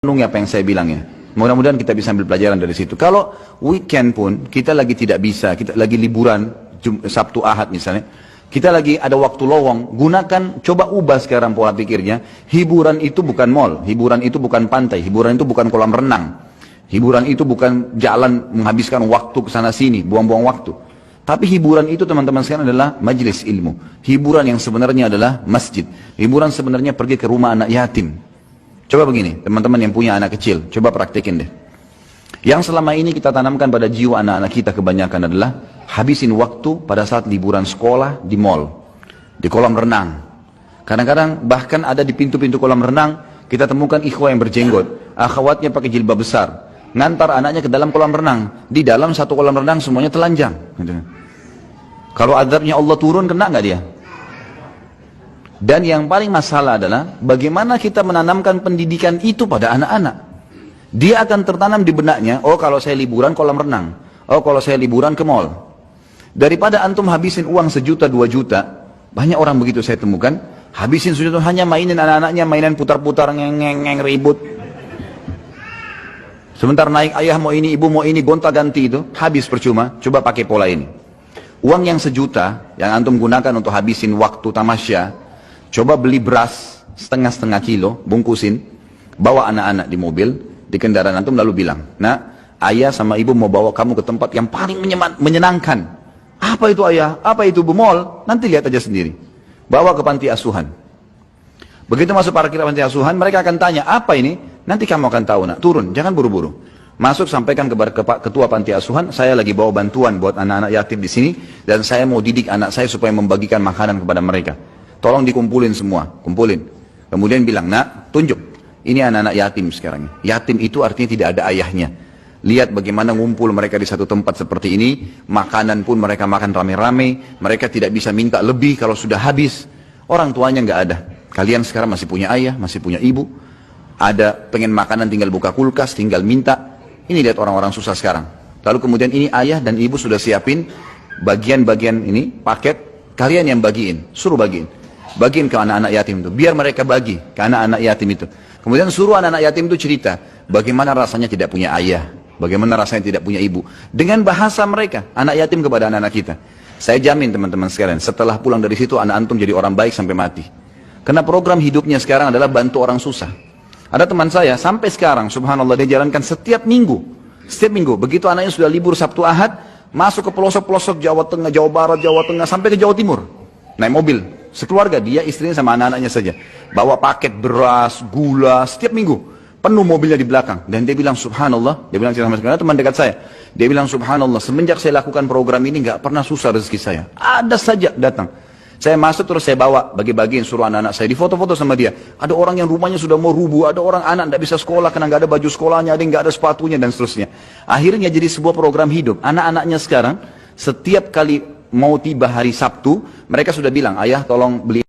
Renungi apa yang saya bilang ya. Mudah-mudahan kita bisa ambil pelajaran dari situ. Kalau weekend pun kita lagi tidak bisa, kita lagi liburan, Sabtu Ahad misalnya, kita lagi ada waktu lowong, gunakan, coba ubah sekarang pola pikirnya. Hiburan itu bukan mall, hiburan itu bukan pantai, hiburan itu bukan kolam renang, hiburan itu bukan jalan menghabiskan waktu ke sana sini, buang-buang waktu. Tapi hiburan itu teman-teman sekalian adalah majelis ilmu. Hiburan yang sebenarnya adalah masjid. Hiburan sebenarnya pergi ke rumah anak yatim. Coba begini, teman-teman yang punya anak kecil, coba praktekin deh. Yang selama ini kita tanamkan pada jiwa anak-anak kita kebanyakan adalah habisin waktu pada saat liburan sekolah di mall, di kolam renang. Kadang-kadang bahkan ada di pintu-pintu kolam renang, kita temukan ikhwah yang berjenggot, akhwatnya pakai jilbab besar, ngantar anaknya ke dalam kolam renang. Di dalam satu kolam renang semuanya telanjang. Kalau azabnya Allah turun, kena nggak dia? Dan yang paling masalah adalah bagaimana kita menanamkan pendidikan itu pada anak-anak. Dia akan tertanam di benaknya, oh kalau saya liburan kolam renang, oh kalau saya liburan ke mall. Daripada antum habisin uang 1 juta 2 juta, banyak orang begitu saya temukan, habisin sudah hanya mainin anak-anaknya, mainan putar-putar, ngeng ribut. Sebentar naik ayah mau ini, ibu mau ini, gonta-ganti itu, habis percuma. Coba pakai pola ini. Uang yang 1 juta, yang antum gunakan untuk habisin waktu tamasya, coba beli beras setengah kilo, bungkusin, bawa anak-anak di mobil, di kendaraan antum lalu bilang, nah ayah sama ibu mau bawa kamu ke tempat yang paling menyenangkan. Apa itu ayah? Apa itu bu? Mall? Nanti lihat aja sendiri. Bawa ke panti asuhan. Begitu masuk parkir panti asuhan, mereka akan tanya, apa ini? Nanti kamu akan tahu nak, turun, jangan buru-buru. Masuk sampaikan kepada ketua panti asuhan, saya lagi bawa bantuan buat anak-anak yatim di sini, dan saya mau didik anak saya supaya membagikan makanan kepada mereka. Tolong dikumpulin semua, kumpulin. Kemudian bilang, nak, tunjuk. Ini anak-anak yatim sekarang. Yatim itu artinya tidak ada ayahnya. Lihat bagaimana ngumpul mereka di satu tempat seperti ini. Makanan pun mereka makan rame-rame. Mereka tidak bisa minta lebih kalau sudah habis. Orang tuanya nggak ada. Kalian sekarang masih punya ayah, masih punya ibu. Ada pengen makanan tinggal buka kulkas, tinggal minta. Ini lihat orang-orang susah sekarang. Lalu kemudian ini ayah dan ibu sudah siapin bagian-bagian ini, paket. Kalian yang bagiin, suruh bagiin. Bagiin ke anak-anak yatim itu, biar mereka bagi ke anak-anak yatim itu. Kemudian suruh anak-anak yatim itu cerita bagaimana rasanya tidak punya ayah, bagaimana rasanya tidak punya ibu, dengan bahasa mereka, anak yatim kepada anak-anak kita. Saya jamin teman-teman sekalian, setelah pulang dari situ anak antum jadi orang baik sampai mati. Karena program hidupnya sekarang adalah bantu orang susah. Ada teman saya sampai sekarang, subhanallah, dia jalankan setiap minggu. Begitu anaknya sudah libur Sabtu Ahad, masuk ke pelosok-pelosok Jawa Tengah, Jawa Barat, Jawa Tengah, sampai ke Jawa Timur, naik mobil. Sekeluarga, dia, istrinya sama anak-anaknya saja. Bawa paket beras, gula, setiap minggu. Penuh mobilnya di belakang. Dan dia bilang, subhanallah, dia bilang sama sekali, teman dekat saya. Dia bilang, subhanallah, semenjak saya lakukan program ini, nggak pernah susah rezeki saya. Ada saja datang. Saya masuk terus saya bawa, bagi-bagiin suruh anak-anak saya. Di foto-foto sama dia. Ada orang yang rumahnya sudah mau rubuh, ada orang anak nggak bisa sekolah karena nggak ada baju sekolahnya, ada yang nggak ada sepatunya, dan seterusnya. Akhirnya jadi sebuah program hidup. Anak-anaknya sekarang, setiap kali mau tiba hari Sabtu, mereka sudah bilang, ayah tolong beli